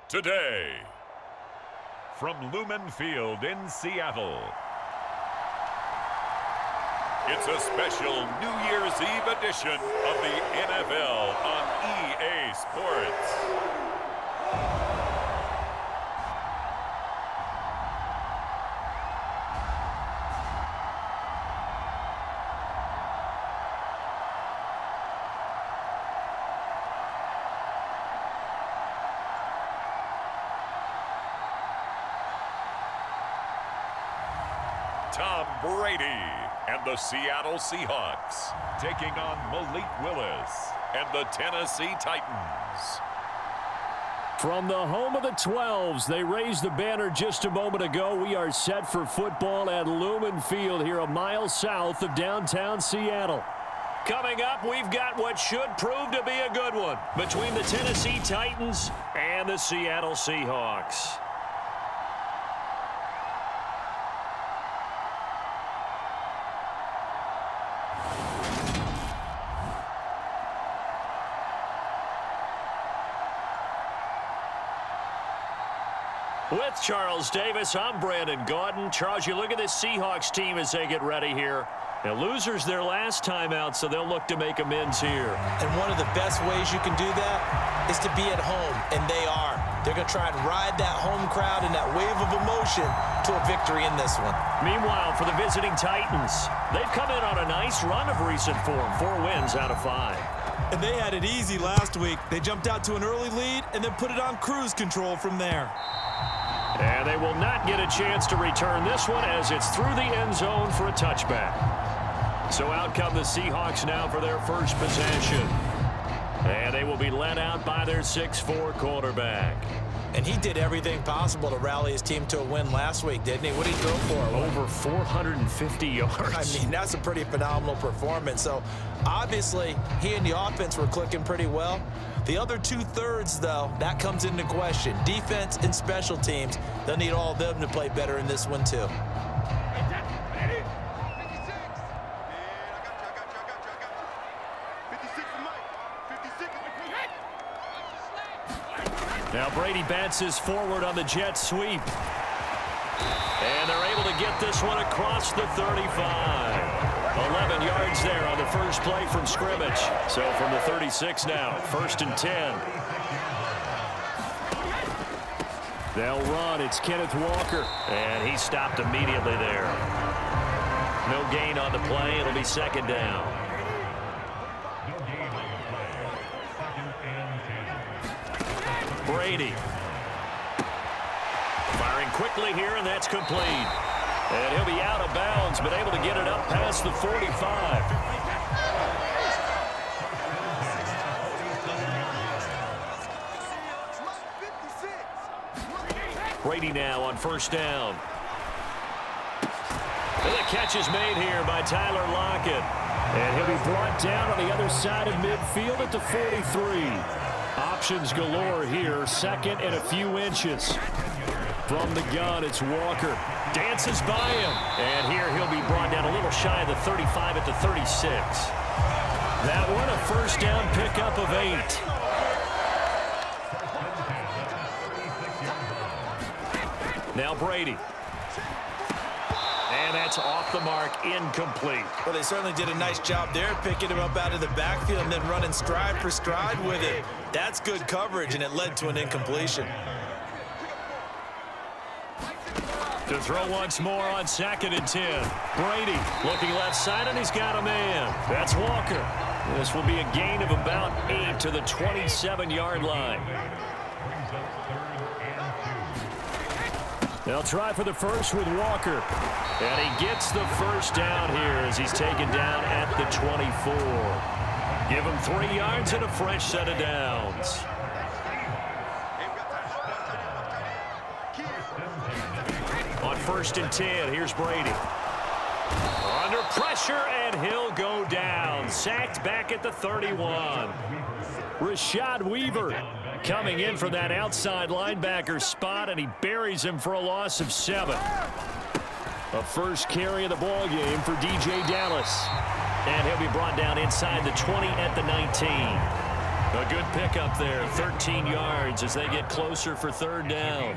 today. From Lumen Field in Seattle, it's a special New Year's Eve edition of the NFL on EA Sports. Tom Brady and the Seattle Seahawks taking on Malik Willis and the Tennessee Titans. From the home of the 12s, they raised the banner just a moment ago. We are set for football at Lumen Field here a mile south of downtown Seattle. Coming up, we've got what should prove to be a good one between the Tennessee Titans and the Seattle Seahawks. With Charles Davis, I'm Brandon Gaudin. Charles, you look at this Seahawks team as they get ready here. Now, losers their last time out, so they'll look to make amends here. And one of the best ways you can do that is to be at home, and they are. They're going to try and ride that home crowd and that wave of emotion to a victory in this one. Meanwhile, for the visiting Titans, they've come in on a nice run of recent form, 4 wins out of 5. And they had it easy last week. They jumped out to an early lead and then put it on cruise control from there. And they will not get a chance to return this one as it's through the end zone for a touchback. So out come the Seahawks now for their first possession. And they will be led out by their 6'4" quarterback. And he did everything possible to rally his team to a win last week, didn't he? What did he throw for? Over 450 yards. I mean, that's a pretty phenomenal performance. So, obviously, he and the offense were clicking pretty well. The other 2/3, though, that comes into question. Defense and special teams, they'll need all of them to play better in this one, too. Now Brady bounces forward on the jet sweep. And they're able to get this one across the 35. 11 yards there on the first play from scrimmage. So from the 36 now, 1st and 10. They'll run. It's Kenneth Walker. And he stopped immediately there. No gain on the play. It'll be 2nd down. Brady. Firing quickly here, and that's complete. And he'll be out of bounds, but able to get it up past the 45. Brady now on 1st down. And the catch is made here by Tyler Lockett. And he'll be brought down on the other side of midfield at the 43. Options galore here, 2nd and a few inches. From the gun, it's Walker. Dances by him. And here he'll be brought down a little shy of the 35 at the 36. That one a 1st down pickup of 8. Now Brady. And that's off the mark, incomplete. Well, they certainly did a nice job there, picking him up out of the backfield and then running stride for stride with it. That's good coverage, and it led to an incompletion. To throw once more on 2nd and 10. Brady looking left side, and he's got a man. That's Walker. This will be a gain of about 8 to the 27-yard line. They'll try for the first with Walker. And he gets the 1st down here as he's taken down at the 24. Give him 3 yards and a fresh set of downs. On 1st and 10, here's Brady. Under pressure, and he'll go down. Sacked back at the 31. Rashad Weaver coming in for that outside linebacker spot, and he buries him for a loss of 7. A first carry of the ball game for DJ Dallas. And he'll be brought down inside the 20 at the 19. A good pickup there, 13 yards as they get closer for third down.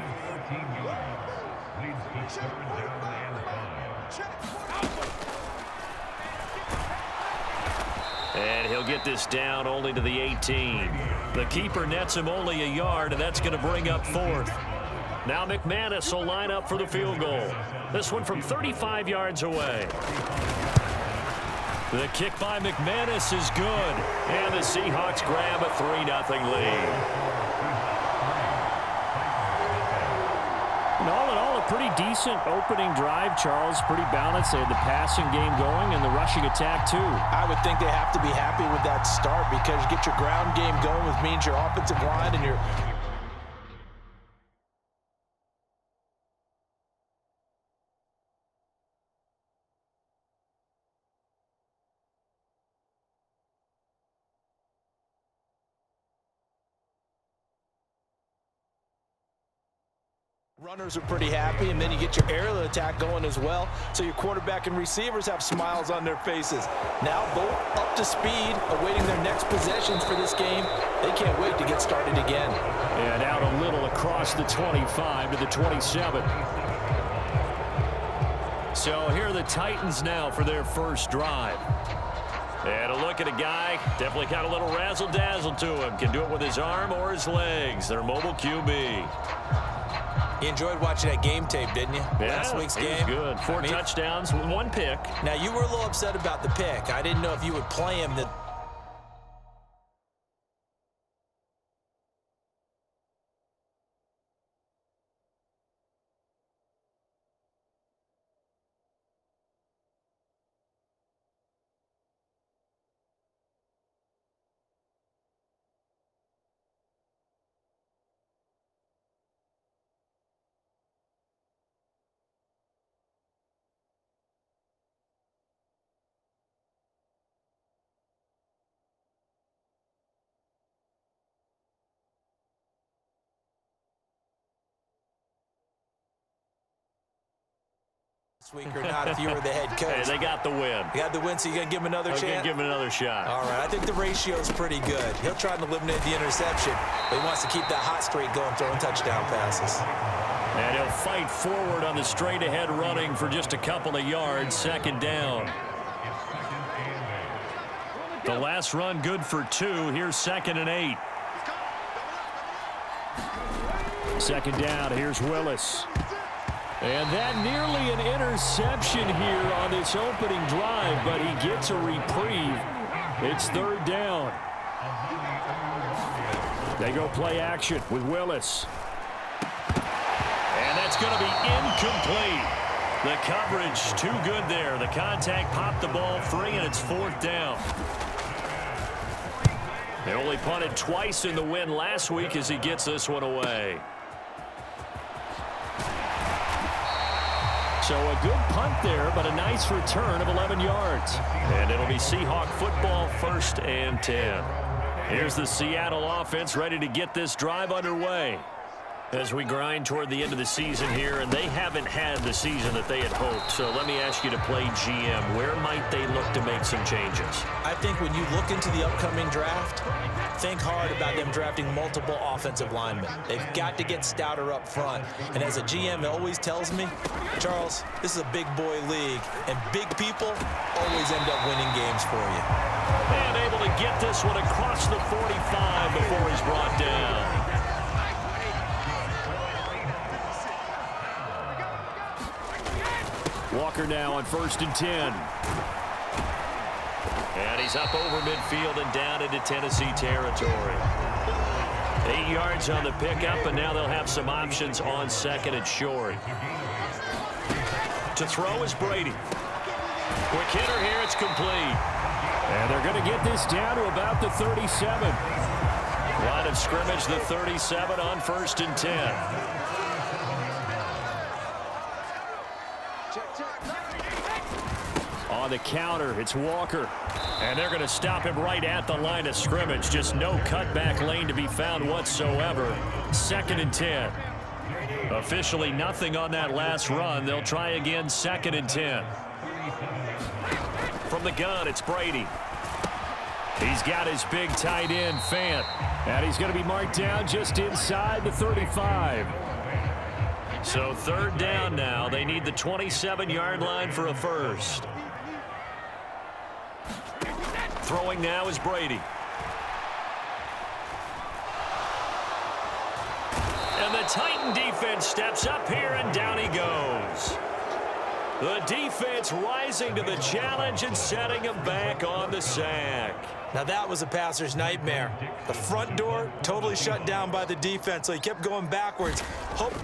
And he'll get this down only to the 18. The keeper nets him only a yard, and that's going to bring up fourth. Now McManus will line up for the field goal. This one from 35 yards away. The kick by McManus is good, and the Seahawks grab a 3-0 lead. And all in all, a pretty decent opening drive, Charles. Pretty balanced. They had the passing game going and the rushing attack, too. I would think they have to be happy with that start because you get your ground game going, which means your offensive line and your runners are pretty happy, and then you get your aerial attack going as well, so your quarterback and receivers have smiles on their faces. Now both up to speed, awaiting their next possessions for this game. They can't wait to get started again. And out a little across the 25 to the 27. So here are the Titans now for their first drive. And a look at a guy, definitely got a little razzle-dazzle to him. Can do it with his arm or his legs. Their mobile QB. You enjoyed watching that game tape, didn't you? Yeah, Last week's game. Good. Four touchdowns, one pick. Now, you were a little upset about the pick. I didn't know if you would play him. Week or not if you were the head coach. Hey, they got the win. You got the win, so you're going to give him another chance? Going to give him another shot. All right, I think the ratio is pretty good. He'll try to eliminate the interception, but he wants to keep that hot streak going, throwing touchdown passes. And he'll fight forward on the straight-ahead running for just a couple of yards, second down. The last run good for 2. Here's 2nd and 8. Second down, here's Willis. And that nearly an interception here on this opening drive, but he gets a reprieve. It's third down. They go play action with Willis. And that's going to be incomplete. The coverage too good there. The contact popped the ball free, and it's fourth down. They only punted twice in the win last week as he gets this one away. So a good punt there, but a nice return of 11 yards. And it'll be Seahawk football, 1st and 10. Here's the Seattle offense ready to get this drive underway as we grind toward the end of the season here, and they haven't had the season that they had hoped. So let me ask you to play GM. Where might they look to make some changes? I think when you look into the upcoming draft, think hard about them drafting multiple offensive linemen. They've got to get stouter up front. And as a GM, it always tells me, Charles, this is a big boy league, and big people always end up winning games for you. And able to get this one across the 45 before he's brought down. Walker now on 1st and 10. And he's up over midfield and down into Tennessee territory. 8 yards on the pickup, and now they'll have some options on 2nd and short. To throw is Brady. Quick hitter here, it's complete. And they're going to get this down to about the 37. Line of scrimmage, the 37 on 1st and 10. On the counter, it's Walker. And they're going to stop him right at the line of scrimmage. Just no cutback lane to be found whatsoever. 2nd and 10. Officially nothing on that last run. They'll try again, 2nd and 10. From the gun, it's Brady. He's got his big tight end, Fant. And he's going to be marked down just inside the 35. So third down now. They need the 27-yard line for a first. Throwing now is Brady. And the Titan defense steps up here, and down he goes. The defense rising to the challenge and setting him back on the sack. Now that was a passer's nightmare. The front door totally shut down by the defense, so he kept going backwards. Hoping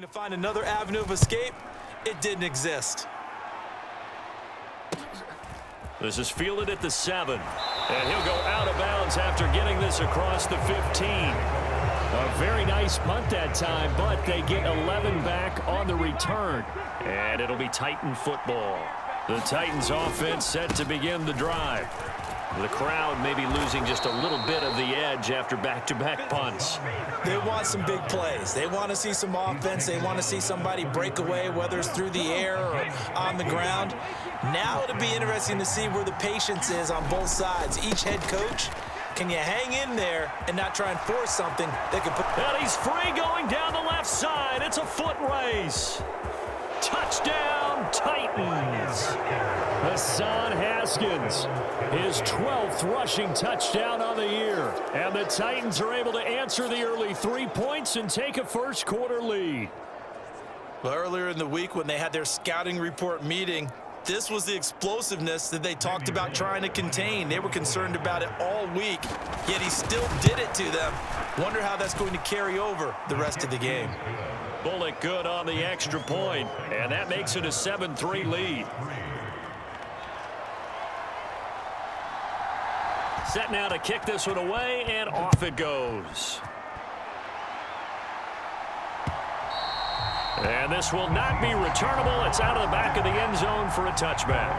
to find another avenue of escape. It didn't exist. This is fielded at the 7. And he'll go out of bounds after getting this across the 15. A very nice punt that time, but they get 11 back on the return. And it'll be Titan football. The Titans offense set to begin the drive. The crowd may be losing just a little bit of the edge after back-to-back punts. They want some big plays. They want to see some offense. They want to see somebody break away, whether it's through the air or on the ground. Now it'll be interesting to see where the patience is on both sides. Each head coach, can you hang in there and not try and force something that could put... And he's free going down the left side. It's a foot race. Touchdown, Titans. Hassan Haskins, his 12th rushing touchdown on the year. And the Titans are able to answer the early 3 points and take a first quarter lead. Well, earlier in the week when they had their scouting report meeting, this was the explosiveness that they talked about trying to contain. They were concerned about it all week, yet he still did it to them. Wonder how that's going to carry over the rest of the game. Bullock good on the extra point, and that makes it a 7-3 lead. Set now to kick this one away, and off it goes. And this will not be returnable. It's out of the back of the end zone for a touchback.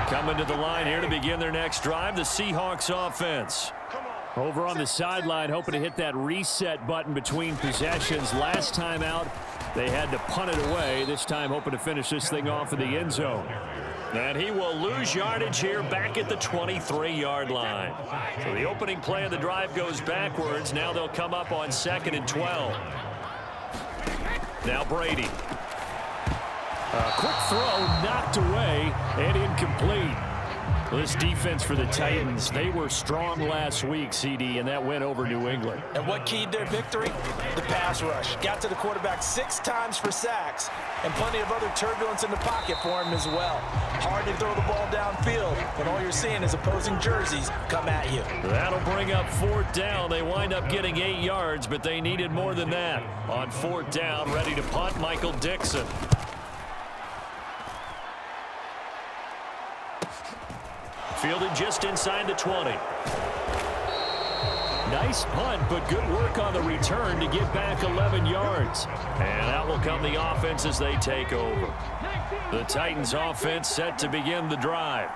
Coming to the line here to begin their next drive, the Seahawks offense. Over on the sideline, hoping to hit that reset button between possessions. Last time out, they had to punt it away. This time, hoping to finish this thing off in the end zone. And he will lose yardage here back at the 23-yard line. So the opening play of the drive goes backwards. Now they'll come up on 2nd and 12. Now Brady. A quick throw knocked away and incomplete. This defense for the Titans, they were strong last week, CD, and that went over New England. And what keyed their victory? The pass rush. Got to the quarterback 6 times for sacks, and plenty of other turbulence in the pocket for him as well. Hard to throw the ball downfield when all you're seeing is opposing jerseys come at you. That'll bring up 4th down. They wind up getting 8 yards, but they needed more than that. On 4th down, ready to punt, Michael Dixon. Fielded just inside the 20. Nice punt, but good work on the return to get back 11 yards. And out will come the offense as they take over. The Titans offense set to begin the drive.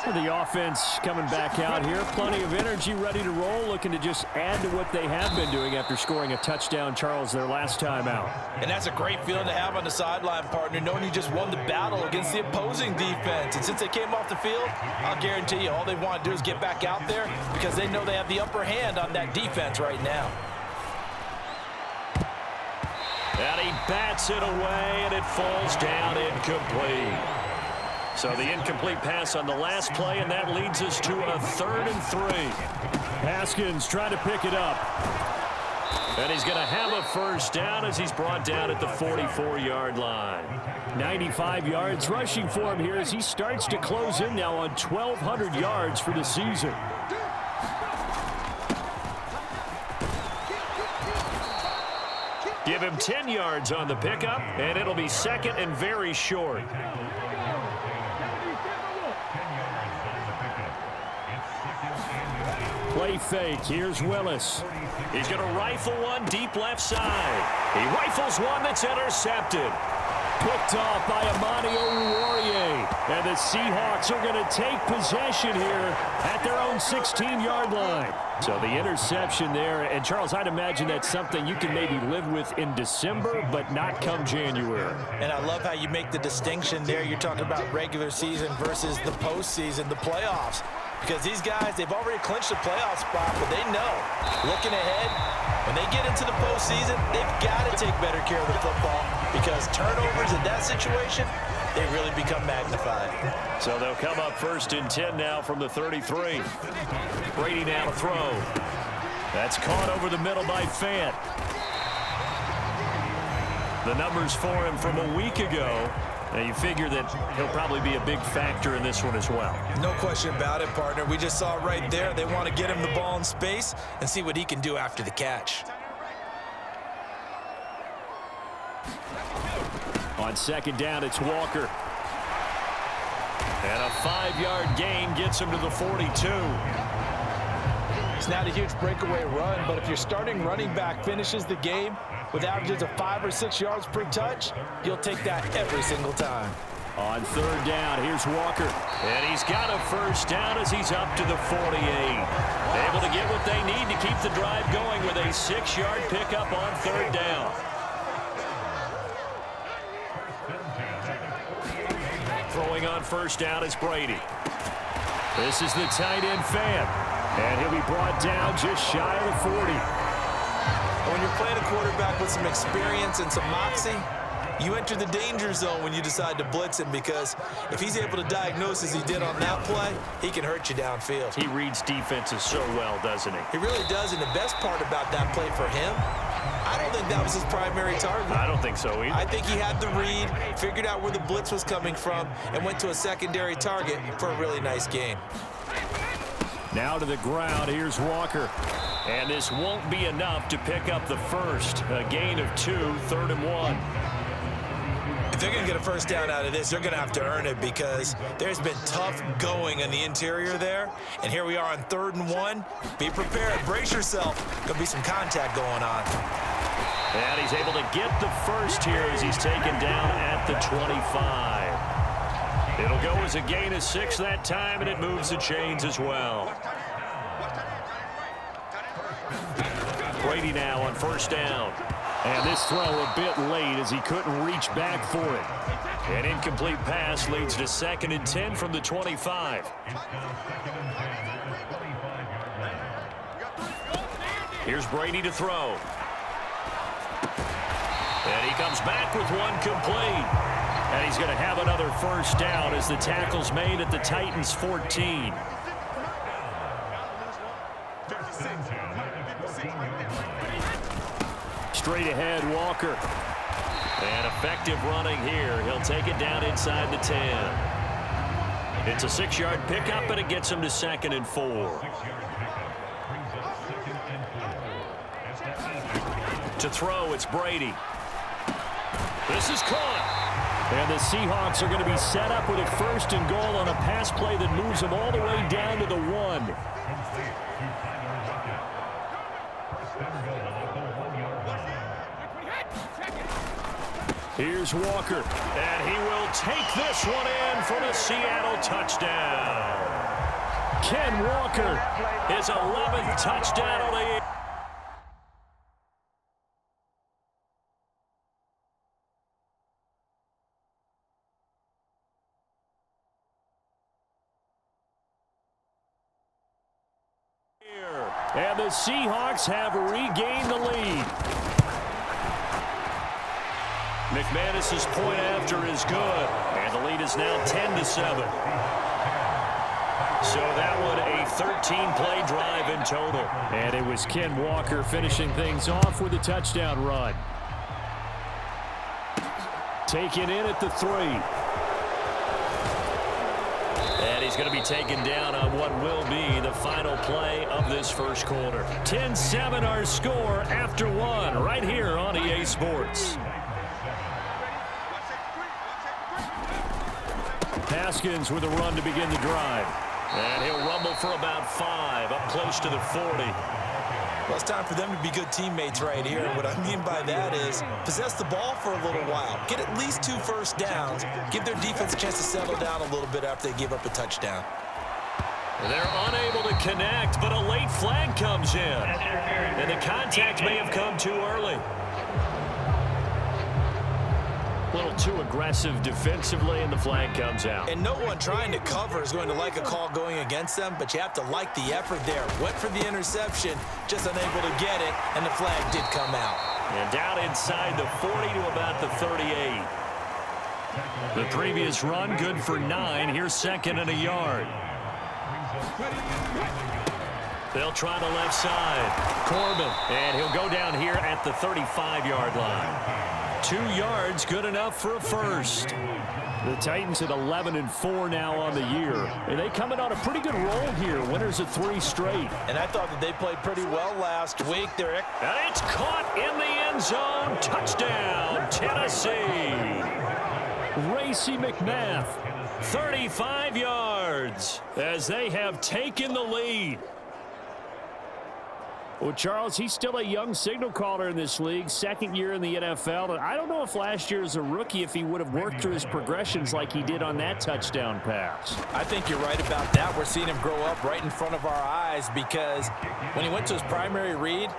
The offense coming back out here. Plenty of energy, ready to roll, looking to just add to what they have been doing after scoring a touchdown, Charles, their last time out. And that's a great feeling to have on the sideline, partner, knowing you just won the battle against the opposing defense. And since they came off the field, I'll guarantee you all they want to do is get back out there because they know they have the upper hand on that defense right now. And he bats it away, and it falls down incomplete. So the incomplete pass on the last play, and that leads us to a 3rd and 3. Haskins trying to pick it up. And he's going to have a first down as he's brought down at the 44-yard line. 95 yards rushing for him here as he starts to close in now on 1,200 yards for the season. Give him 10 yards on the pickup, and it'll be 2nd and very short. Play fake. Here's Willis. He's going to rifle one deep left side. He rifles one that's intercepted. Picked off by Amani Oruwariye. And the Seahawks are going to take possession here at their own 16-yard line. So the interception there, and Charles, I'd imagine that's something you can maybe live with in December, but not come January. And I love how you make the distinction there. You're talking about regular season versus the postseason, the playoffs. Because these guys, they've already clinched a playoff spot, but they know, looking ahead, when they get into the postseason, they've got to take better care of the football because turnovers in that situation, they really become magnified. So they'll come up 1st and 10 now from the 33. Brady now to throw. That's caught over the middle by Fant. The numbers for him from a week ago. Now you figure that he'll probably be a big factor in this one as well. No question about it, partner. We just saw it right there. They want to get him the ball in space and see what he can do after the catch. On 2nd down, it's Walker. And a 5-yard gain gets him to the 42. It's not a huge breakaway run, but if your starting running back finishes the game with averages of 5 or 6 yards per touch, you'll take that every single time. On 3rd down, here's Walker. And he's got a 1st down as he's up to the 48. Able to get what they need to keep the drive going with a 6-yard pickup on 3rd down. Throwing on 1st down is Brady. This is the tight end Fant. And he'll be brought down just shy of the 40. When you're playing a quarterback with some experience and some moxie, you enter the danger zone when you decide to blitz him because if he's able to diagnose as he did on that play, he can hurt you downfield. He reads defenses so well, doesn't he? He really does, and the best part about that play for him, I don't think that was his primary target. I don't think so either. I think he had the read, figured out where the blitz was coming from, and went to a secondary target for a really nice gain. Now to the ground, here's Walker. And this won't be enough to pick up the 1st. A gain of 2, 3rd and 1. If they're going to get a 1st down out of this, they're going to have to earn it because there's been tough going on the interior there. And here we are on 3rd and 1. Be prepared. Brace yourself. Going to be some contact going on. And he's able to get the 1st here as he's taken down at the 25. It'll go as a gain of 6 that time, and it moves the chains as well. Brady now on 1st down. And this throw a bit late as he couldn't reach back for it. An incomplete pass leads to 2nd and 10 from the 25. Here's Brady to throw. And he comes back with one complete. And he's going to have another 1st down as the tackle's made at the Titans' 14. Straight ahead, Walker. And effective running here. He'll take it down inside the 10. It's a 6-yard pickup, and it gets him to 2nd and 4. To throw, it's Brady. This is caught. And the Seahawks are going to be set up with a 1st and goal on a pass play that moves them all the way down to the 1. Here's Walker, and he will take this one in for the Seattle touchdown. Ken Walker, his 11th touchdown of the year. And the Seahawks have regained the lead. McManus's point after is good, and the lead is now 10-7. So that one a 13-play drive in total. And it was Ken Walker finishing things off with a touchdown run. Taken in at the 3. And he's going to be taken down on what will be the final play of this 1st quarter. 10-7 our score after 1 right here on EA Sports. Haskins with a run to begin the drive. And he'll rumble for about 5, up close to the 40. Well, it's time for them to be good teammates right here. And what I mean by that is possess the ball for a little while. Get at least 2 first downs. Give their defense a chance to settle down a little bit after they give up a touchdown. They're unable to connect, but a late flag comes in. And the contact may have come too early. A little too aggressive defensively, and the flag comes out. And no one trying to cover is going to like a call going against them, but you have to like the effort there. Went for the interception, just unable to get it, and the flag did come out. And down inside the 40 to about the 38. The previous run, good for 9. Here's 2nd and a yard. They'll try the left side. Corbin, and he'll go down here at the 35-yard line. 2 yards, good enough for a first. The Titans at 11-4 now on the year. And they come in on a pretty good roll here. Winners of 3 straight. And I thought that they played pretty well last week. And it's caught in the end zone. Touchdown, Tennessee. Racey McMath, 35 yards as they have taken the lead. Well, Charles, he's still a young signal caller in this league, 2nd year in the NFL. And I don't know if last year as a rookie if he would have worked through his progressions like he did on that touchdown pass. I think you're right about that. We're seeing him grow up right in front of our eyes because when he went to his primary read,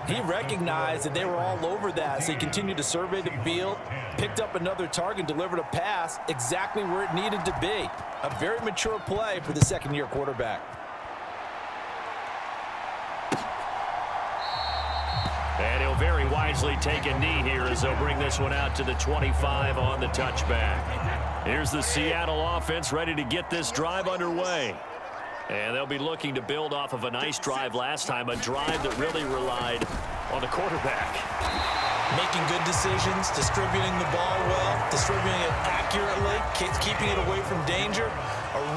he recognized that they were all over that, so he continued to survey the field, picked up another target, delivered a pass exactly where it needed to be. A very mature play for the 2nd-year quarterback. And he'll very wisely take a knee here as they'll bring this one out to the 25 on the touchback. Here's the Seattle offense ready to get this drive underway. And they'll be looking to build off of a nice drive last time, a drive that really relied on the quarterback. Making good decisions, distributing the ball well, distributing it accurately, keeping it away from danger. A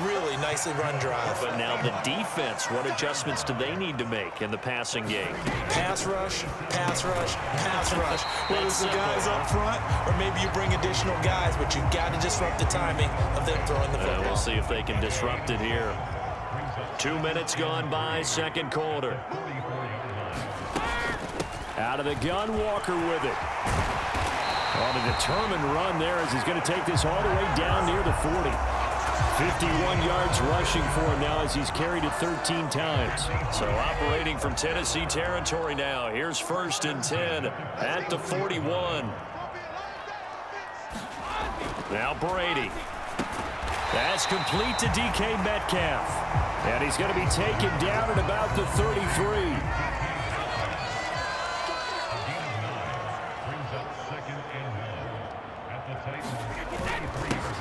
really nicely run drive. But now the defense, what adjustments do they need to make in the passing game? Pass rush, pass rush, pass rush. Whether it's the guys up front or maybe you bring additional guys, but you've got to disrupt the timing of them throwing the football. We'll see if they can disrupt it here. 2 minutes gone by, 2nd quarter. Out of the gun, Walker with it. On a determined run there as he's going to take this all the way down near the 40. 51 yards rushing for him now as he's carried it 13 times. So operating from Tennessee territory now. Here's 1st and 10 at the 41. Now Brady. That's complete to DK Metcalf. And he's going to be taken down at about the 33.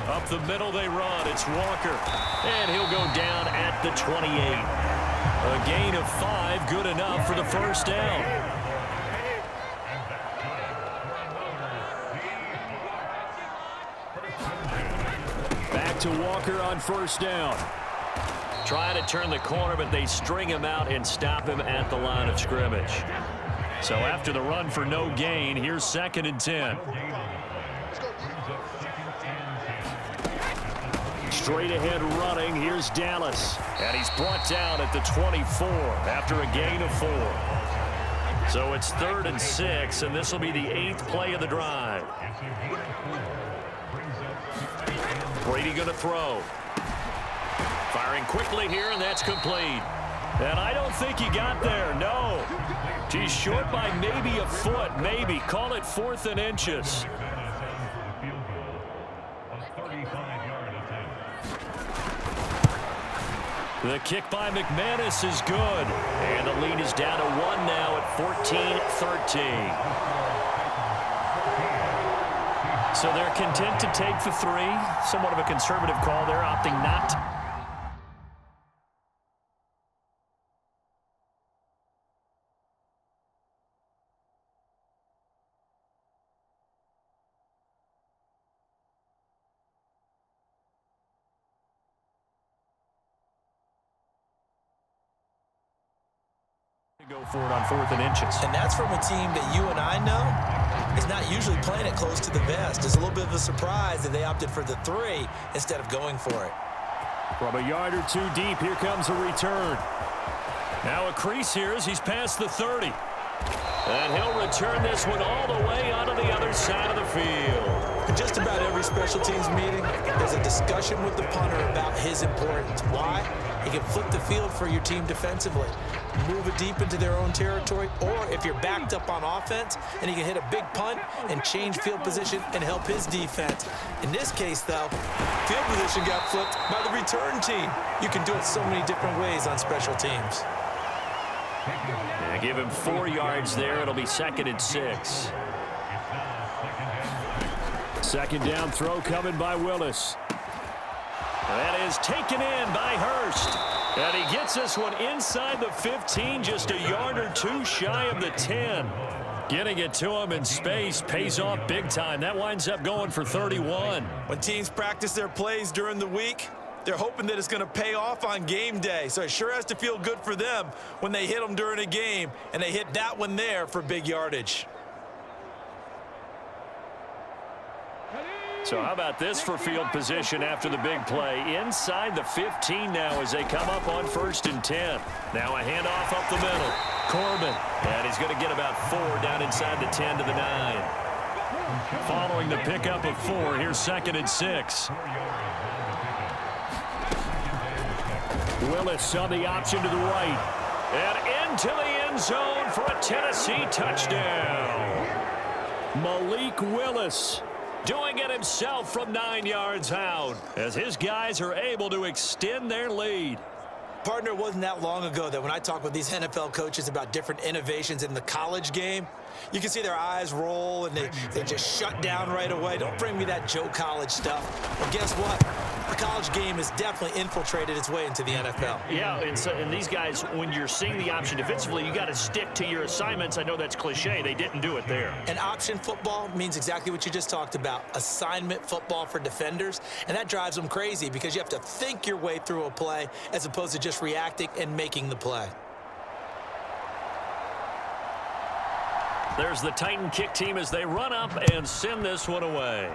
Up the middle they run. It's Walker. And he'll go down at the 28. A gain of 5, good enough for the first down. Back to Walker on 1st down. Trying to turn the corner, but they string him out and stop him at the line of scrimmage. So after the run for no gain, here's 2nd and 10. Straight ahead running, here's Dallas. And he's brought down at the 24 after a gain of 4. So it's 3rd and 6, and this will be the 8th play of the drive. Brady going to throw. Firing quickly here, and that's complete. And I don't think he got there, no. He's short by maybe a foot, maybe. Call it 4th and inches. The kick by McManus is good. And the lead is down to 1 now at 14-13. So they're content to take the 3. Somewhat of a conservative call there, opting not to. Go for it on 4th and inches. And that's from a team that you and I know is not usually playing it close to the vest. It's a little bit of a surprise that they opted for the 3 instead of going for it. From a yard or 2 deep, here comes a return. Now a crease here as he's past the 30. And he'll return this one all the way onto the other side of the field. In just about every special teams meeting, there's a discussion with the punter about his importance. Why? He can flip the field for your team defensively, move it deep into their own territory, or if you're backed up on offense, and he can hit a big punt and change field position and help his defense. In this case, though, field position got flipped by the return team. You can do it so many different ways on special teams. Yeah, give him 4 yards there. It'll be 2nd and 6. Second down throw coming by Willis. That is taken in by Hurst. And he gets this one inside the 15, just a yard or 2 shy of the 10. Getting it to him in space pays off big time. That winds up going for 31. When teams practice their plays during the week, they're hoping that it's going to pay off on game day. So it sure has to feel good for them when they hit them during a game, and they hit that one there for big yardage. So how about this for field position after the big play? Inside the 15 now as they come up on 1st and 10. Now a handoff up the middle. Corbin. And he's going to get about 4 down inside the 10 to the 9. Following the pickup of 4, here's 2nd and 6. Willis on the option to the right. And into the end zone for a Tennessee touchdown. Malik Willis doing it himself from 9 yards out as his guys are able to extend their lead. Partner, it wasn't that long ago that when I talk with these NFL coaches about different innovations in the college game, you can see their eyes roll and they just shut down right away. Don't bring me that Joe College stuff. Well, guess what? The college game has definitely infiltrated its way into the NFL. Yeah, and these guys, when you're seeing the option defensively, you got to stick to your assignments. I know that's cliche. They didn't do it there. And option football means exactly what you just talked about, assignment football for defenders, and that drives them crazy because you have to think your way through a play as opposed to just reacting and making the play. There's the Titan kick team as they run up and send this one away.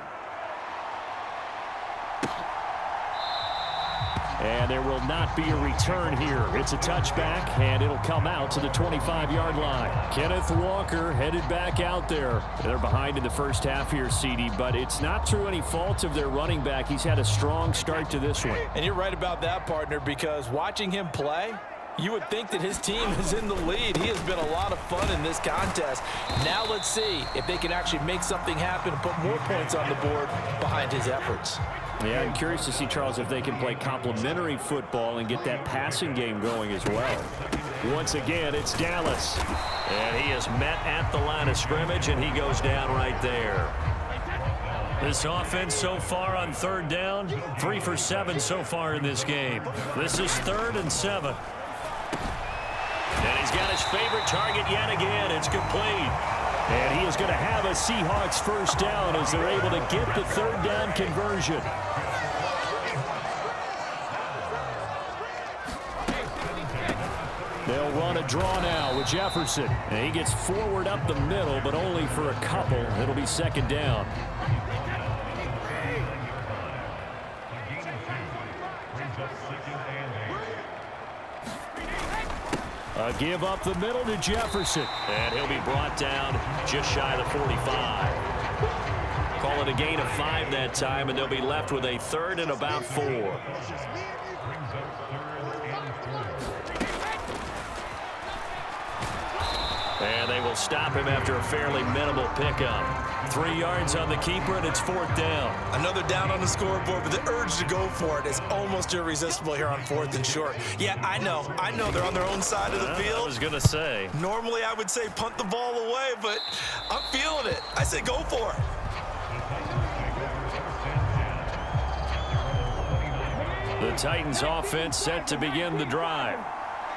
And there will not be a return here. It's a touchback, and it'll come out to the 25-yard line. Kenneth Walker headed back out there. They're behind in the first half here, CD, but it's not through any fault of their running back. He's had a strong start to this one. And you're right about that, partner, because watching him play, you would think that his team is in the lead. He has been a lot of fun in this contest. Now let's see if they can actually make something happen and put more points on the board behind his efforts. Yeah, I'm curious to see, Charles, if they can play complementary football and get that passing game going as well. Once again, it's Dallas. And he is met at the line of scrimmage, and he goes down right there. This offense so far on 3rd down, 3 for 7 so far in this game. This is 3rd and 7. And he's got his favorite target yet again. It's complete. And he is going to have a Seahawks first down as they're able to get the 3rd down conversion. They'll run a draw now with Jefferson. And he gets forward up the middle, but only for a couple. It'll be 2nd down. A give up the middle to Jefferson. And he'll be brought down just shy of the 45. Call it a gain of 5 that time, and they'll be left with a 3rd and about 4. And they will stop him after a fairly minimal pickup. 3 yards on the keeper, and it's 4th down. Another down on the scoreboard, but the urge to go for it is almost irresistible here on 4th and short. Yeah, I know they're on their own side of the field. I was going to say. Normally I would say punt the ball away, but I'm feeling it. I say go for it. The Titans offense set to begin the drive.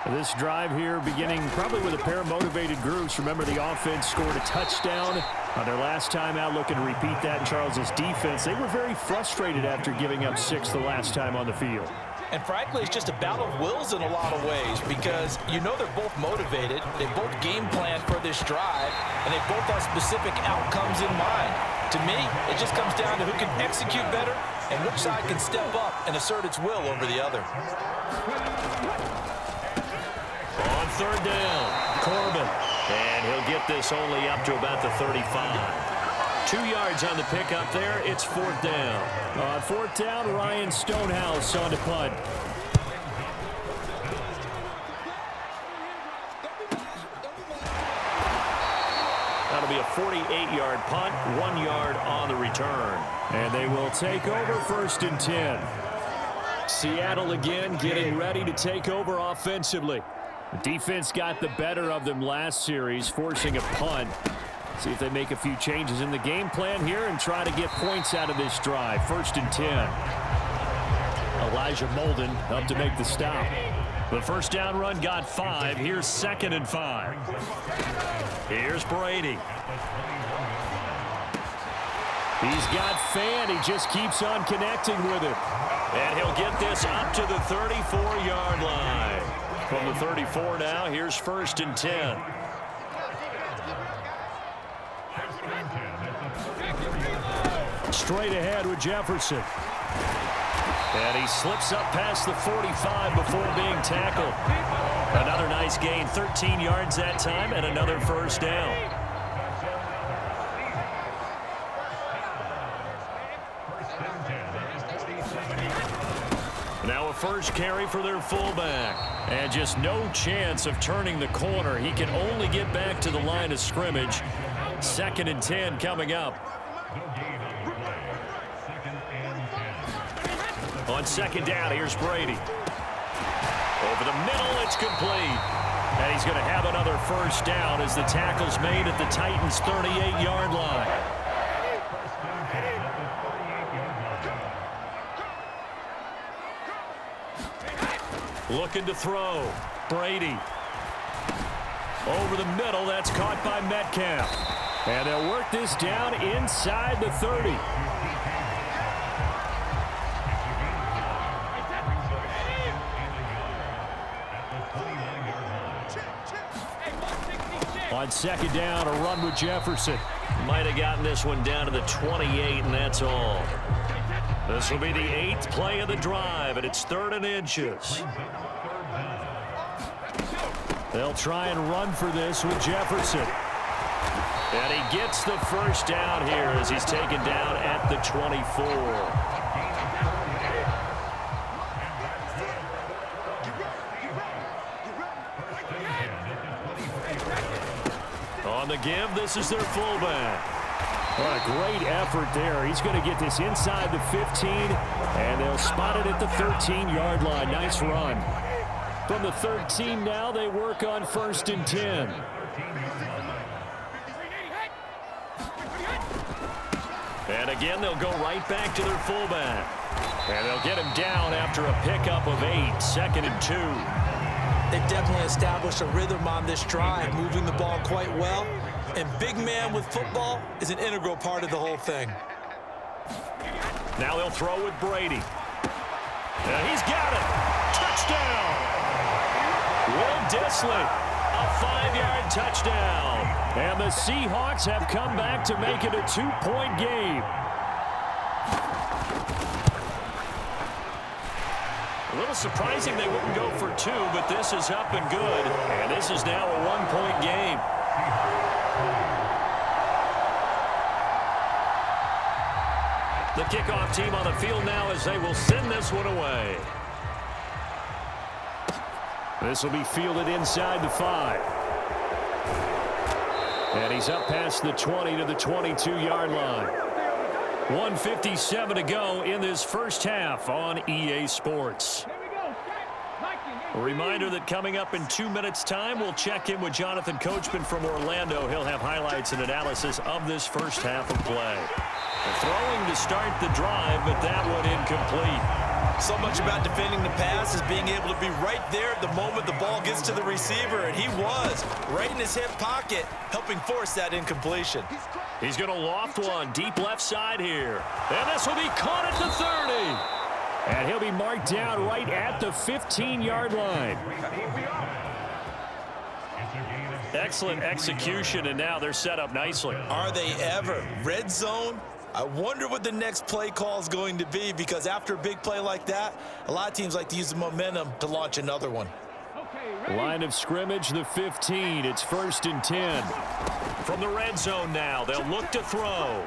This drive here beginning probably with a pair of motivated groups. Remember, the offense scored a touchdown on their last time out. Looking to repeat that in Charles's defense. They were very frustrated after giving up 6 the last time on the field. And frankly, it's just a battle of wills in a lot of ways because they're both motivated. They both game plan for this drive, and they both have specific outcomes in mind. To me, it just comes down to who can execute better and which side can step up and assert its will over the other. On third down, Corbin. And he'll get this only up to about the 35. 2 yards on the pickup there. It's fourth down. On fourth down, Ryan Stonehouse on to punt. That'll be a 48-yard punt, 1 yard on the return. And they will take over first and 10. Seattle again getting ready to take over offensively. The defense got the better of them last series, forcing a punt. See if they make a few changes in the game plan here and try to get points out of this drive. First and 10. Elijah Molden up to make the stop. The first down run got 5. Here's second and 5. Here's Brady. He's got Fan. He just keeps on connecting with it. And he'll get this up to the 34-yard line. From the 34 now, here's first and 10. Straight ahead with Jefferson. And he slips up past the 45 before being tackled. Another nice gain, 13 yards that time, and another first down. Now a first carry for their fullback. And just no chance of turning the corner. He can only get back to the line of scrimmage. Second and 10 coming up. On second down, here's Brady. Over the middle, it's complete. And he's going to have another first down as the tackle's made at the Titans' 38-yard line. Looking to throw. Brady. Over the middle, that's caught by Metcalf. And they'll work this down inside the 30. On second down, a run with Jefferson. Might have gotten this one down to the 28, and that's all. This will be the 8th play of the drive, and it's 3rd and inches. They'll try and run for this with Jefferson. And he gets the first down here as he's taken down at the 24. On the give, this is their fullback. What a great effort there. He's going to get this inside the 15, and they'll spot it at the 13-yard line. Nice run. From the 13 now, they work on first and 10. And again, they'll go right back to their fullback. And they'll get him down after a pickup of 8, second and 2. They've definitely established a rhythm on this drive, moving the ball quite well. And big man with football is an integral part of the whole thing. Now they'll throw with Brady. And he's got it. Touchdown. Will Dissly, a 5-yard touchdown. And the Seahawks have come back to make it a 2-point game. A little surprising they wouldn't go for 2, but this is up and good. And this is now a 1-point game. The kickoff team on the field now as they will send this one away. This will be fielded inside the 5. And he's up past the 20 to the 22-yard line. 1:57 to go in this first half on EA Sports. A reminder that coming up in 2 minutes' time, we'll check in with Jonathan Coachman from Orlando. He'll have highlights and analysis of this first half of play. Throwing to start the drive, but that one incomplete. So much about defending the pass is being able to be right there at the moment the ball gets to the receiver, and he was right in his hip pocket, helping force that incompletion. He's going to loft one deep left side here. And this will be caught at the 30. And he'll be marked down right at the 15-yard line. Excellent execution, and now they're set up nicely. Are they ever? Red zone? I wonder what the next play call is going to be, because after a big play like that, a lot of teams like to use the momentum to launch another one. Line of scrimmage, the 15. It's 1st and 10. From the red zone now, they'll look to throw.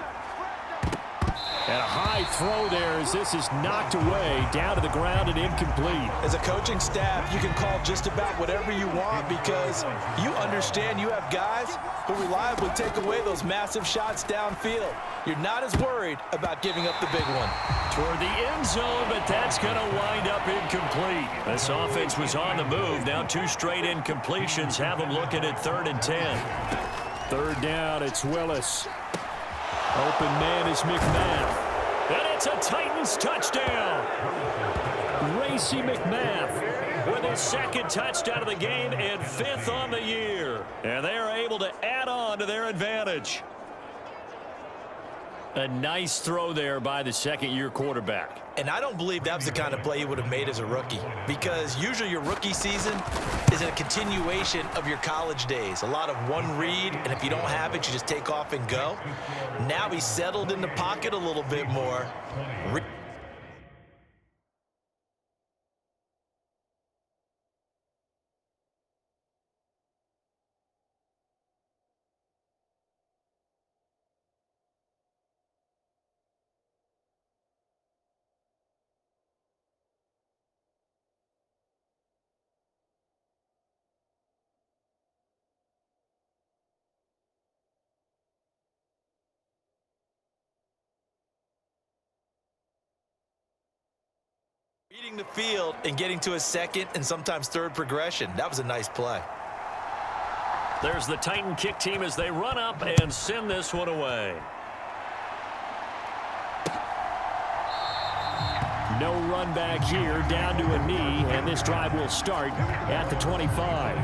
And a high throw there as this is knocked away, down to the ground and incomplete. As a coaching staff, you can call just about whatever you want because you understand you have guys who reliably take away those massive shots downfield. You're not as worried about giving up the big one. Toward the end zone, but that's going to wind up incomplete. This offense was on the move. Now 2 straight incompletions have them looking at 3rd and 10. 3rd down, it's Willis. Open man is McMath. And it's a Titans touchdown. Racy McMath with his 2nd touchdown of the game and 5th on the year. And they are able to add on to their advantage. A nice throw there by the 2nd-year quarterback. And I don't believe that was the kind of play he would have made as a rookie because usually your rookie season is a continuation of your college days. A lot of one read, and if you don't have it, you just take off and go. Now he's settled in the pocket a little bit more. Reading the field and getting to a 2nd and sometimes 3rd progression. That was a nice play. There's the Titan kick team as they run up and send this one away. No run back here, down to a knee, and this drive will start at the 25.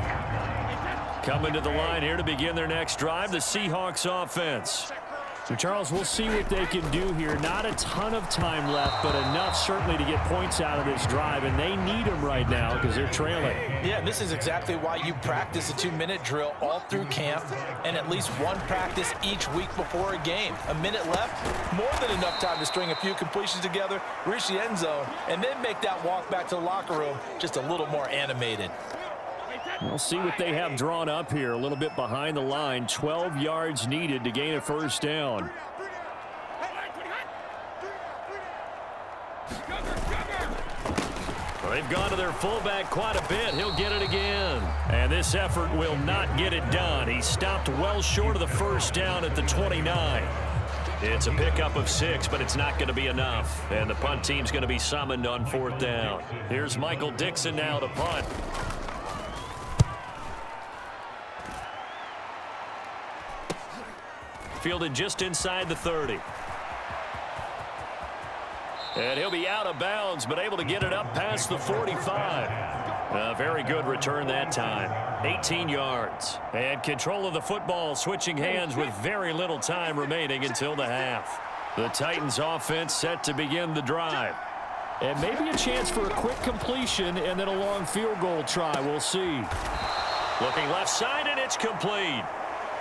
Coming to the line here to begin their next drive, the Seahawks offense. So, Charles, we'll see what they can do here. Not a ton of time left, but enough certainly to get points out of this drive, and they need them right now because they're trailing. Yeah, and this is exactly why you practice a 2-minute drill all through camp and at least one practice each week before a game. A minute left, more than enough time to string a few completions together, reach the end zone, and then make that walk back to the locker room just a little more animated. We'll see what they have drawn up here. A little bit behind the line. 12 yards needed to gain a 1st down. They've gone to their fullback quite a bit. He'll get it again. And this effort will not get it done. He stopped well short of the 1st down at the 29. It's a pickup of 6, but it's not going to be enough. And the punt team's going to be summoned on 4th down. Here's Michael Dixon now to punt. Fielded just inside the 30. And he'll be out of bounds, but able to get it up past the 45. A very good return that time. 18 yards. And control of the football switching hands with very little time remaining until the half. The Titans offense set to begin the drive. And maybe a chance for a quick completion and then a long field goal try. We'll see. Looking left side, and it's complete.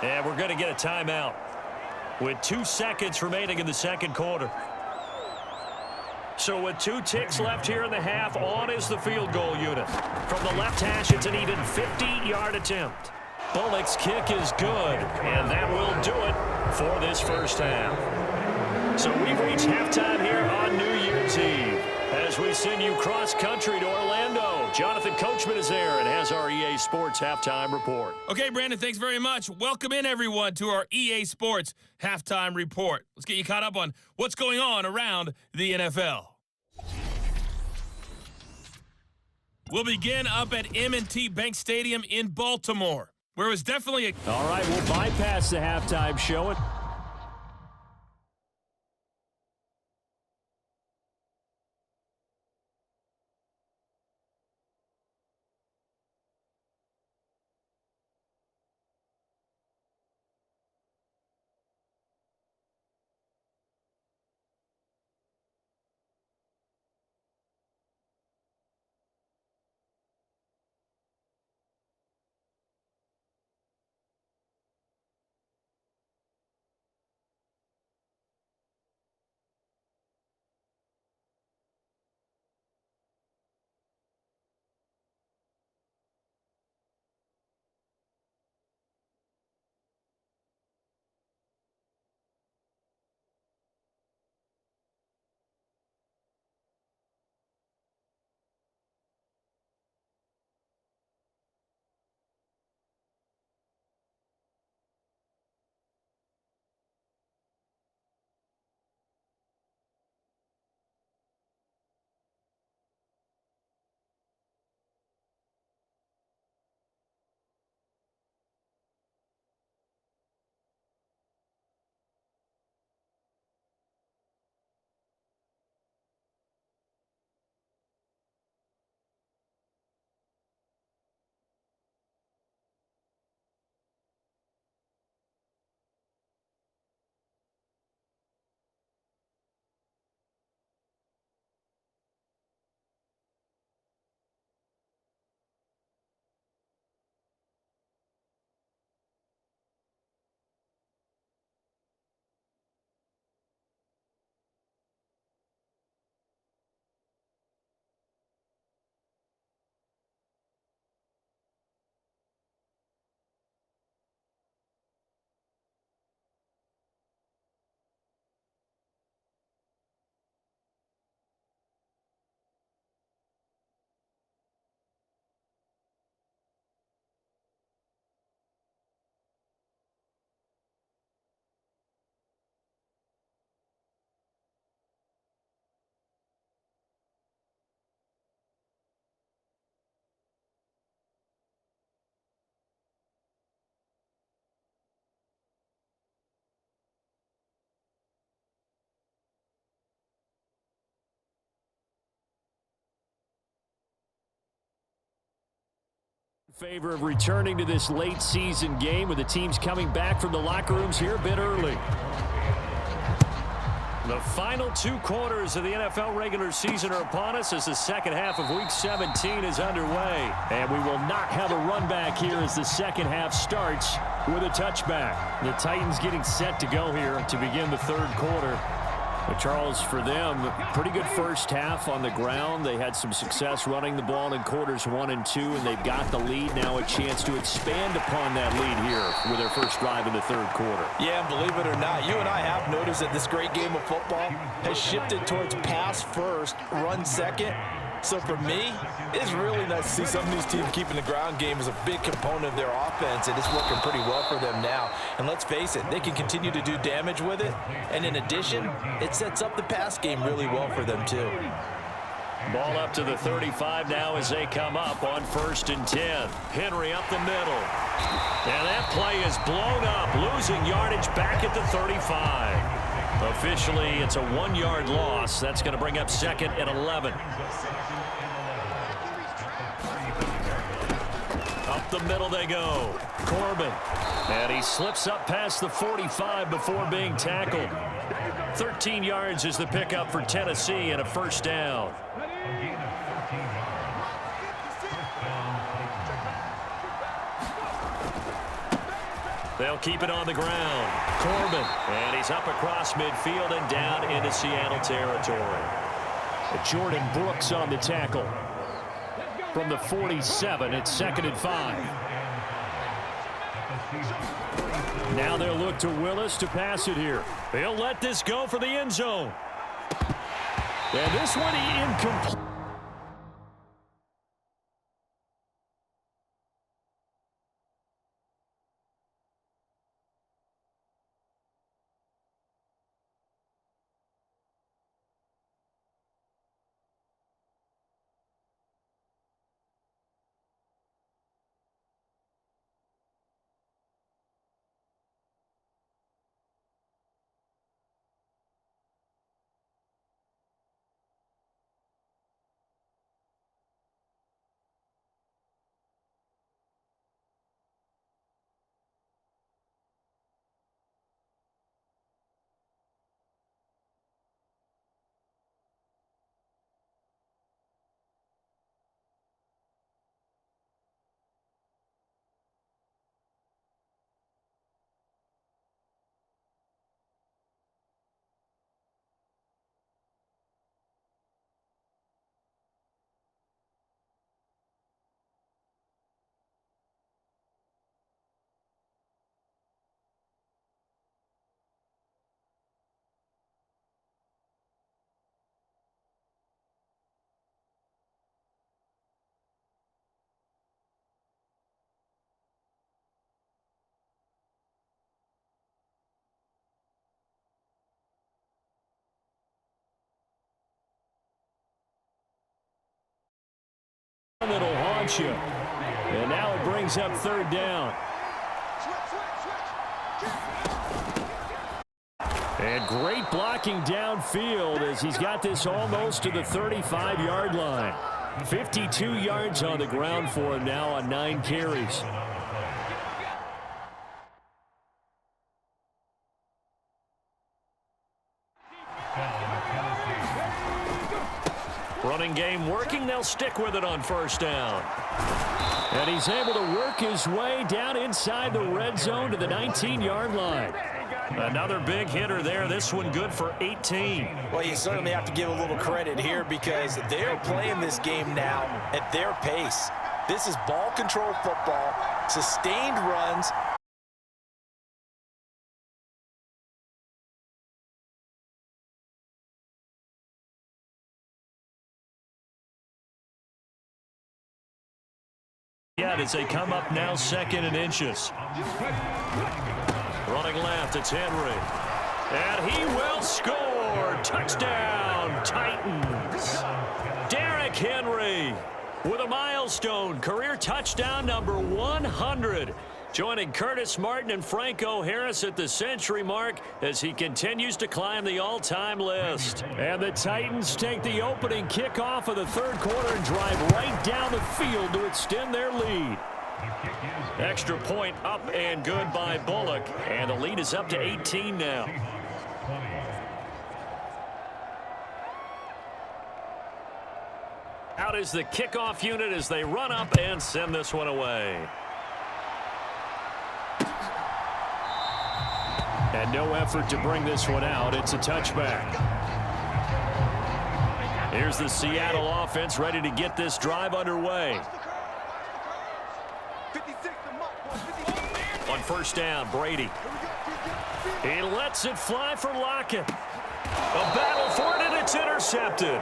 And we're going to get a timeout with 2 seconds remaining in the 2nd quarter. So with 2 ticks left here in the half, on is the field goal unit. From the left hash, it's an even 50-yard attempt. Bullock's kick is good, and that will do it for this 1st half. So we've reached halftime here on New Year's Eve. As we send you cross-country to Orlando, Jonathan Coachman is there and has our EA Sports Halftime Report. Okay, Brandon, thanks very much. Welcome in, everyone, to our EA Sports Halftime Report. Let's get you caught up on what's going on around the NFL. We'll begin up at M&T Bank Stadium in Baltimore, where it was definitely a... All right, we'll bypass the halftime show. Favor of returning to this late season game with the teams coming back from the locker rooms here a bit early. The final 2 quarters of the NFL regular season are upon us as the second half of Week 17 is underway. And we will not have a run back here as the second half starts with a touchback. The Titans getting set to go here to begin the third quarter. But Charles, for them, pretty good first half on the ground. They had some success running the ball in quarters 1 and 2, and they've got the lead. Now a chance to expand upon that lead here with their first drive in the third quarter. Yeah, and believe it or not, you and I have noticed that this great game of football has shifted towards pass first, run second. So for me, it's really nice to see some of these teams keeping the ground game as a big component of their offense, and it's working pretty well for them now. And let's face it, they can continue to do damage with it. And in addition, it sets up the pass game really well for them too. Ball up to the 35 now as they come up on 1st and 10. Henry up the middle. And that play is blown up, losing yardage back at the 35. Officially, it's a 1-yard loss. That's going to bring up 2nd and 11. Up the middle they go. Corbin. And he slips up past the 45 before being tackled. 13 yards is the pickup for Tennessee and a first down. They'll keep it on the ground. Corbin. And he's up across midfield and down into Seattle territory. Jordan Brooks on the tackle. From the 47, it's 2nd and 5. Now they'll look to Willis to pass it here. They'll let this go for the end zone. And this one incomplete. That'll haunt you. And now it brings up 3rd down. And great blocking downfield as he's got this almost to the 35-yard line. 52 yards on the ground for him now on 9 carries. Running game working. They'll stick with it on 1st down. And he's able to work his way down inside the red zone to the 19-yard line. Another big hitter there. This one good for 18. Well, you certainly have to give a little credit here because they're playing this game now at their pace. This is ball control football, sustained runs. As they come up now 2nd and inches. Running left, it's Henry. And he will score. Touchdown, Titans. Derrick Henry with a milestone. Career touchdown number 100. Joining Curtis Martin and Franco Harris at the century mark as he continues to climb the all-time list. And the Titans take the opening kickoff of the third quarter and drive right down the field to extend their lead. Extra point up and good by Bullock. And the lead is up to 18 now. Out is the kickoff unit as they run up and send this one away. And no effort to bring this one out. It's a touchback. Here's the Seattle offense ready to get this drive underway. On first down, Brady. He lets it fly for Lockett. A battle for it, and it's intercepted.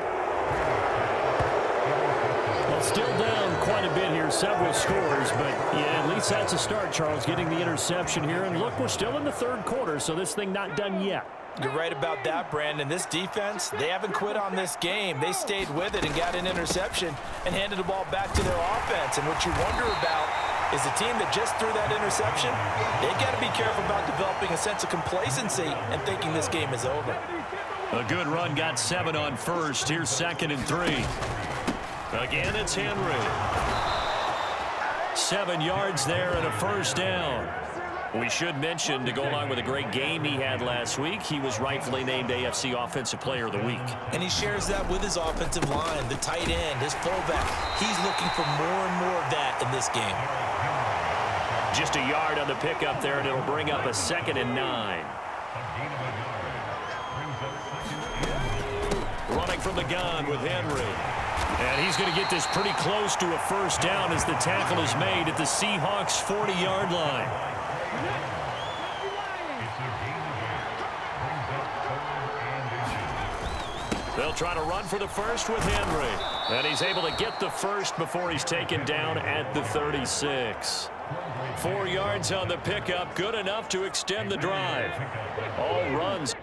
Well, still down quite a bit here, several scores, but yeah, at least that's a start, Charles, getting the interception here. And look, we're still in the third quarter, so this thing not done yet. You're right about that, Brandon. This defense, they haven't quit on this game. They stayed with it and got an interception and handed the ball back to their offense. And what you wonder about is the team that just threw that interception, they got to be careful about developing a sense of complacency and thinking this game is over. A good run, got 7 on first. Here's 2nd and 3. Again, it's Henry. 7 yards there and a first down. We should mention, to go along with a great game he had last week, he was rightfully named AFC Offensive Player of the Week. And he shares that with his offensive line, the tight end, his fullback. He's looking for more and more of that in this game. Just a yard on the pickup there, and it'll bring up a 2nd and 9. Running from the gun with Henry. And he's going to get this pretty close to a first down as the tackle is made at the Seahawks' 40-yard line. They'll try to run for the first with Henry. And he's able to get the first before he's taken down at the 36. 4 yards on the pickup, good enough to extend the drive. All runs.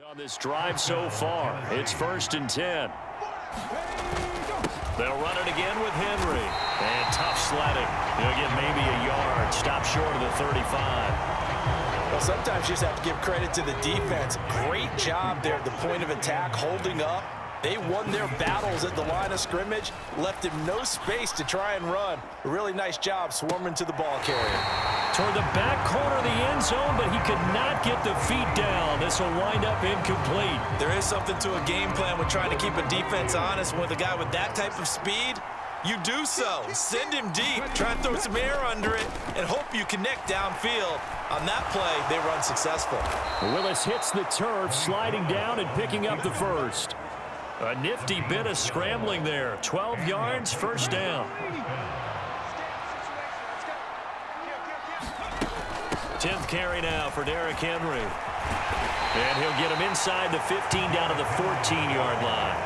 On this drive so far, it's 1st and 10. They'll run it again with Henry. And tough sledding. He'll get maybe a yard. Stop short of the 35. Well, sometimes you just have to give credit to the defense. Great job there at the point of attack, holding up. They won their battles at the line of scrimmage, left him no space to try and run. A really nice job swarming to the ball carrier. Toward the back corner of the end zone, but he could not get the feet down. This will wind up incomplete. There is something to a game plan with trying to keep a defense honest. With a guy with that type of speed, you do so. Send him deep, try and throw some air under it, and hope you connect downfield. On that play, they run successful. Willis hits the turf, sliding down and picking up the first. A nifty bit of scrambling there. 12 yards, 1st down. 10th carry now for Derrick Henry. And he'll get him inside the 15 down to the 14-yard line.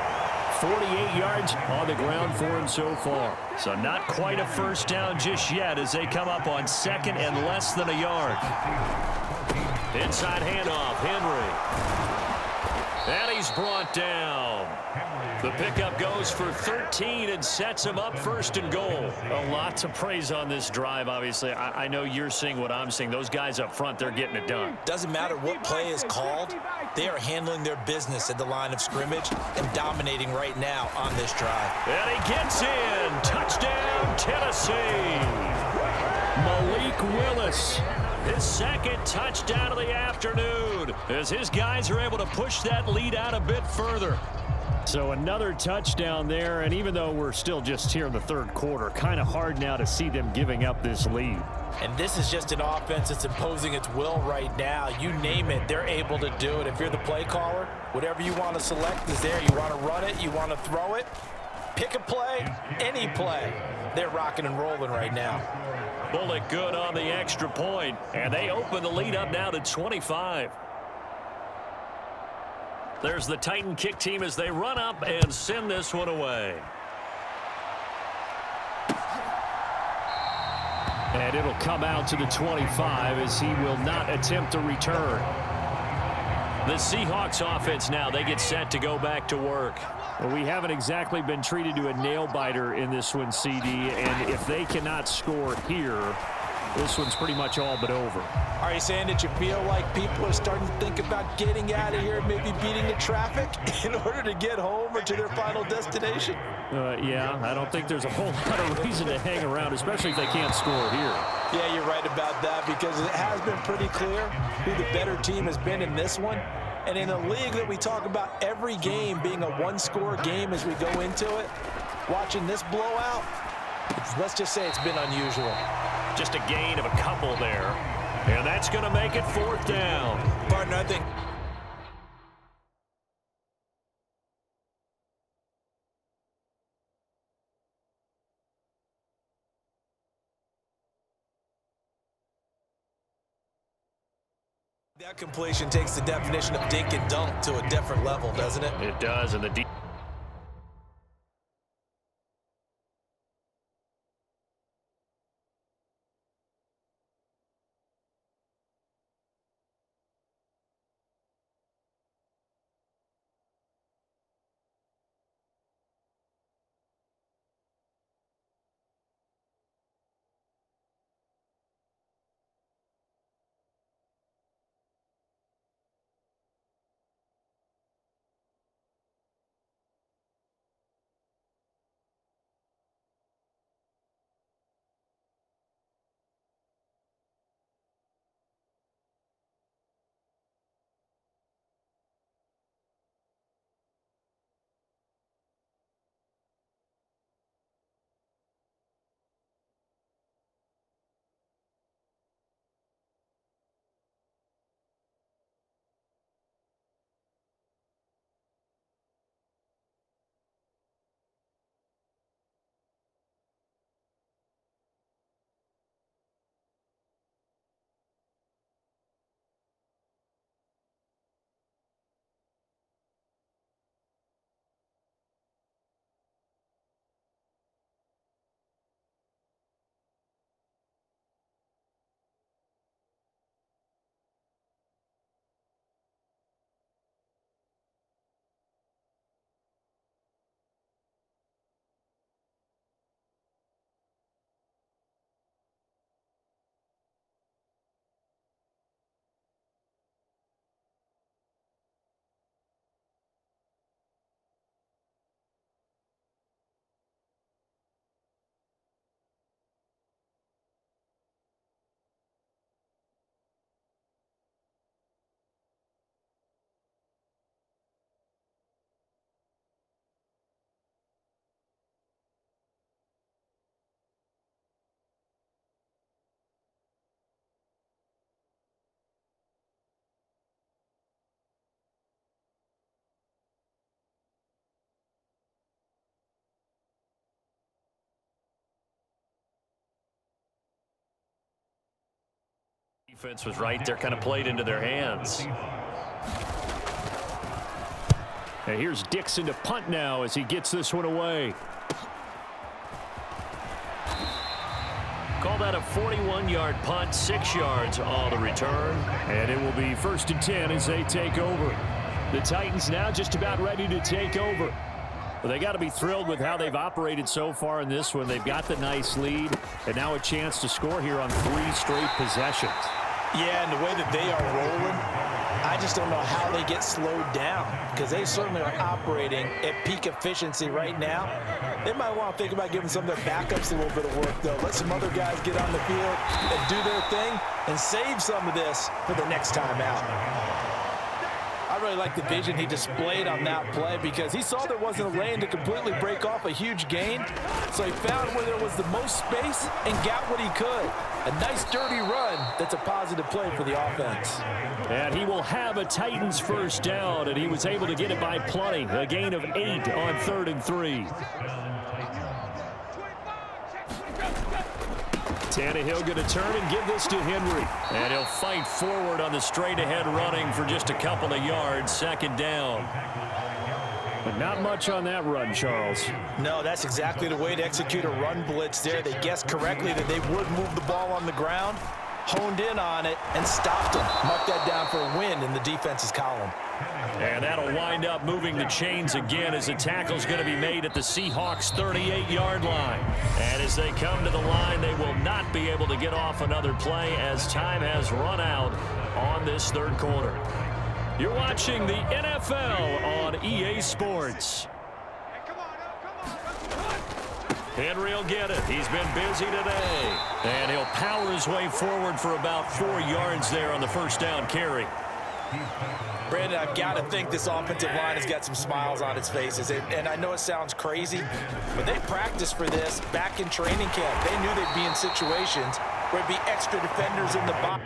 48 yards on the ground for him so far. So not quite a 1st down just yet as they come up on 2nd and less than a yard. Inside handoff, Henry. And he's brought down. The pickup goes for 13 and sets him up 1st and goal. A lot to praise on this drive, obviously. I know you're seeing what I'm seeing. Those guys up front, they're getting it done. Doesn't matter what play is called. They are handling their business at the line of scrimmage and dominating right now on this drive. And he gets in. Touchdown, Tennessee. Malik Willis. His 2nd touchdown of the afternoon as his guys are able to push that lead out a bit further. So another touchdown there, and even though we're still just here in the 3rd quarter, kind of hard now to see them giving up this lead. And this is just an offense that's imposing its will right now. You name it, they're able to do it. If you're the play caller, whatever you want to select is there. You want to run it, you want to throw it, pick a play, any play. They're rocking and rolling right now. Bullock good on the extra point, and they open the lead up now to 25. There's the Titan kick team as they run up and send this one away. And it'll come out to the 25 as he will not attempt a return. The Seahawks offense now, they get set to go back to work. Well, we haven't exactly been treated to a nail-biter in this one, CD, and if they cannot score here, this one's pretty much all but over. Are you saying that you feel like people are starting to think about getting out of here, maybe beating the traffic in order to get home or to their final destination? Yeah, I don't think there's a whole lot of reason to hang around, especially if they can't score here. Yeah, you're right about that because it has been pretty clear who the better team has been in this one. And in a league that we talk about every game being a one-score game as we go into it, watching this blowout, let's just say it's been unusual. Just a gain of a couple there. And that's going to make it 4th down. Partner, I think that completion takes the definition of dink and dunk to a different level, doesn't it? It does, and the Defense was right there, kind of played into their hands. And here's Dixon to punt now as he gets this one away. Call that a 41-yard punt, 6 yards on the return. And it will be 1st and 10 as they take over. The Titans now just about ready to take over. Well, they got to be thrilled with how they've operated so far in this one. They've got the nice lead, and now a chance to score here on 3 straight possessions. Yeah, and the way that they are rolling, I just don't know how they get slowed down because they certainly are operating at peak efficiency right now. They might want to think about giving some of their backups a little bit of work, though. Let some other guys get on the field and do their thing and save some of this for the next time out. I really like the vision he displayed on that play because he saw there wasn't a lane to completely break off a huge gain. So he found where there was the most space and got what he could. A nice dirty run that's a positive play for the offense. And he will have a Titans first down, and he was able to get it by plenty. A gain of 8 on 3rd and 3. Tannehill going to turn and give this to Henry. And he'll fight forward on the straight-ahead running for just a couple of yards. 2nd down. But not much on that run, Charles. No, that's exactly the way to execute a run blitz there. They guessed correctly that they would move the ball on the ground, honed in on it, and stopped them. Mark that down for a win in the defense's column. And that'll wind up moving the chains again as the tackle's going to be made at the Seahawks' 38-yard line. And as they come to the line, they will not be able to get off another play as time has run out on this 3rd quarter. You're watching the NFL on EA Sports. Henry will get it. He's been busy today. And he'll power his way forward for about 4 yards there on the 1st down carry. Brandon, I've got to think this offensive line has got some smiles on its faces. And I know it sounds crazy, but they practiced for this back in training camp. They knew they'd be in situations where it'd be extra defenders in the box.